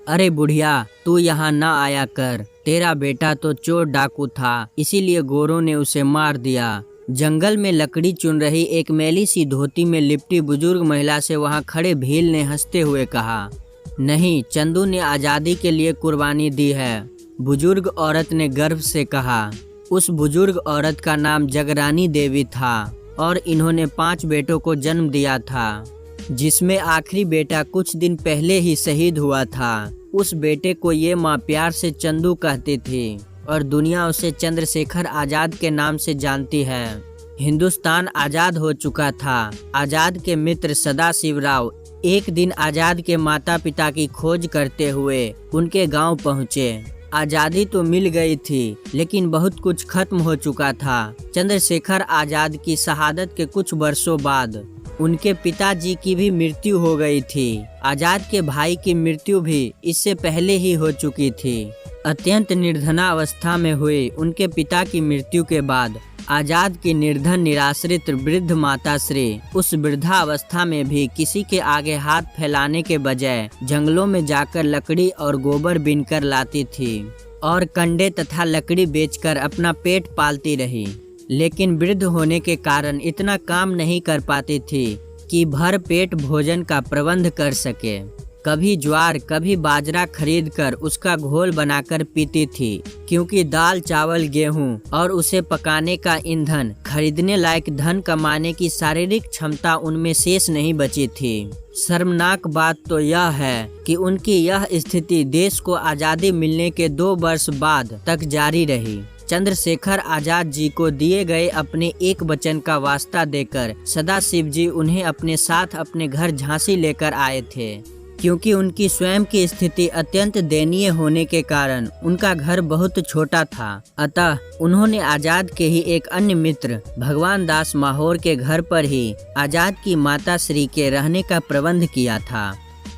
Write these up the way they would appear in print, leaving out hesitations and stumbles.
अरे बुढ़िया, तू यहाँ ना आया कर। तेरा बेटा तो चोर डाकू था, इसीलिए गोरों ने उसे मार दिया। जंगल में लकड़ी चुन रही एक मैली सी धोती में लिपटी बुजुर्ग महिला से वहाँ खड़े भील ने हंसते हुए कहा, नहीं, चंदू ने आज़ादी के लिए कुर्बानी दी है। बुजुर्ग औरत ने गर्व से कहा। उस बुजुर्ग औरत का नाम जगरानी देवी था और इन्होंने 5 बेटों को जन्म दिया था, जिसमें आखिरी बेटा कुछ दिन पहले ही शहीद हुआ था। उस बेटे को ये माँ प्यार से चंदू कहती थी और दुनिया उसे चंद्रशेखर आज़ाद के नाम से जानती है। हिंदुस्तान आज़ाद हो चुका था। आज़ाद के मित्र सदाशिवराव एक दिन आज़ाद के माता पिता की खोज करते हुए उनके गांव पहुँचे। आज़ादी तो मिल गई थी, लेकिन बहुत कुछ खत्म हो चुका था। चंद्रशेखर आज़ाद की शहादत के कुछ वर्षों बाद उनके पिताजी की भी मृत्यु हो गई थी। आज़ाद के भाई की मृत्यु भी इससे पहले ही हो चुकी थी। अत्यंत निर्धना अवस्था में हुई उनके पिता की मृत्यु के बाद आज़ाद की निर्धन निराश्रित वृद्ध माताश्री उस वृद्धावस्था में भी किसी के आगे हाथ फैलाने के बजाय जंगलों में जाकर लकड़ी और गोबर बीनकर लाती थी और कंडे तथा लकड़ी बेचकर अपना पेट पालती रही। लेकिन वृद्ध होने के कारण इतना काम नहीं कर पाती थी कि भर पेट भोजन का प्रबंध कर सके। कभी ज्वार कभी बाजरा खरीदकर उसका घोल बनाकर पीती थी, क्योंकि दाल चावल गेहूं और उसे पकाने का ईंधन खरीदने लायक धन कमाने की शारीरिक क्षमता उनमें शेष नहीं बची थी। शर्मनाक बात तो यह है कि उनकी यह स्थिति देश को आज़ादी मिलने के 2 वर्ष बाद तक जारी रही। चंद्रशेखर आज़ाद जी को दिए गए अपने एक वचन का वास्ता देकर सदाशिव जी उन्हें अपने साथ अपने घर झांसी लेकर आए थे। क्योंकि उनकी स्वयं की स्थिति अत्यंत दयनीय होने के कारण उनका घर बहुत छोटा था, अतः उन्होंने आज़ाद के ही एक अन्य मित्र भगवान दास माहौर के घर पर ही आज़ाद की माता श्री के रहने का प्रबंध किया था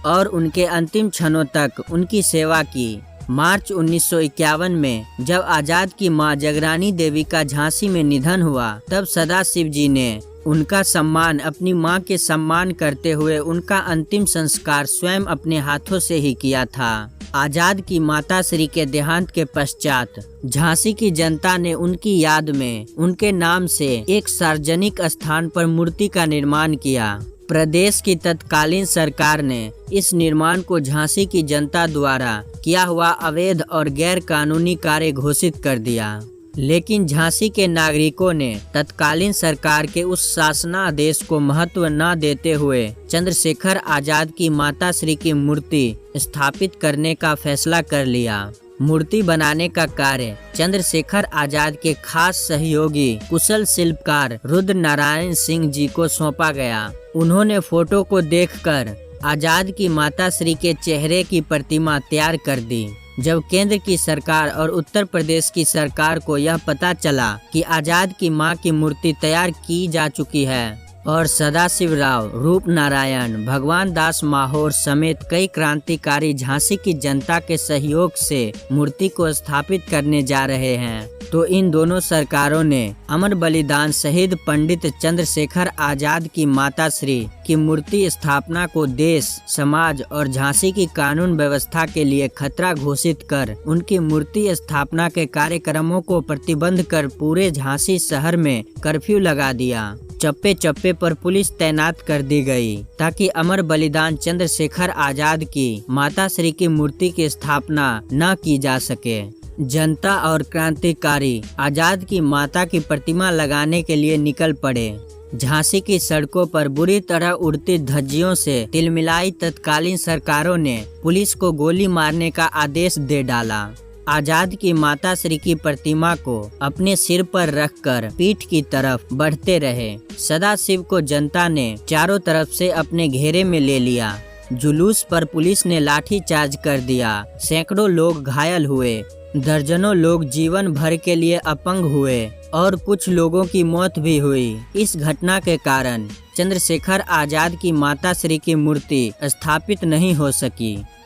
और उनके अंतिम क्षणों तक उनकी सेवा की। मार्च 1951 में जब आज़ाद की मां जगरानी देवी का झांसी में निधन हुआ, तब सदाशिव जी ने उनका सम्मान अपनी मां के सम्मान करते हुए उनका अंतिम संस्कार स्वयं अपने हाथों से ही किया था। आज़ाद की माता श्री के देहांत के पश्चात झांसी की जनता ने उनकी याद में उनके नाम से एक सार्वजनिक स्थान पर मूर्ति का निर्माण किया। प्रदेश की तत्कालीन सरकार ने इस निर्माण को झांसी की जनता द्वारा किया हुआ अवैध और गैर कानूनी कार्य घोषित कर दिया। लेकिन झांसी के नागरिकों ने तत्कालीन सरकार के उस शासनादेश को महत्व न देते हुए चंद्रशेखर आज़ाद की माता श्री की मूर्ति स्थापित करने का फैसला कर लिया। मूर्ति बनाने का कार्य चंद्रशेखर आज़ाद के खास सहयोगी कुशल शिल्पकार रुद्र नारायण सिंह जी को सौंपा गया। उन्होंने फोटो को देखकर आज़ाद की माता श्री के चेहरे की प्रतिमा तैयार कर दी। जब केंद्र की सरकार और उत्तर प्रदेश की सरकार को यह पता चला कि आज़ाद की मां की मूर्ति तैयार की जा चुकी है और सदाशिवराव, रूप नारायण, भगवान दास माहौर समेत कई क्रांतिकारी झांसी की जनता के सहयोग से मूर्ति को स्थापित करने जा रहे हैं, तो इन दोनों सरकारों ने अमर बलिदान शहीद पंडित चंद्रशेखर आज़ाद की माता श्री की मूर्ति स्थापना को देश, समाज और झांसी की कानून व्यवस्था के लिए खतरा घोषित कर उनकी मूर्ति स्थापना के कार्यक्रमों को प्रतिबंध कर पूरे झांसी शहर में कर्फ्यू लगा दिया। चप्पे चप्पे पर पुलिस तैनात कर दी गई ताकि अमर बलिदान चंद्रशेखर आज़ाद की माता श्री की मूर्ति की स्थापना न की जा सके। जनता और क्रांतिकारी आज़ाद की माता की प्रतिमा लगाने के लिए निकल पड़े। झांसी की सड़कों पर बुरी तरह उड़ती धज्जियों से तिलमिलाई तत्कालीन सरकारों ने पुलिस को गोली मारने का आदेश दे डाला। आज़ाद की माता श्री की प्रतिमा को अपने सिर पर रखकर पीठ की तरफ बढ़ते रहे। सदाशिव को जनता ने चारों तरफ से अपने घेरे में ले लिया। जुलूस पर पुलिस ने लाठीचार्ज कर दिया। सैकड़ों लोग घायल हुए, दर्जनों लोग जीवन भर के लिए अपंग हुए और कुछ लोगों की मौत भी हुई। इस घटना के कारण चंद्रशेखर आज़ाद की माता श्री की मूर्ति स्थापित नहीं हो सकी।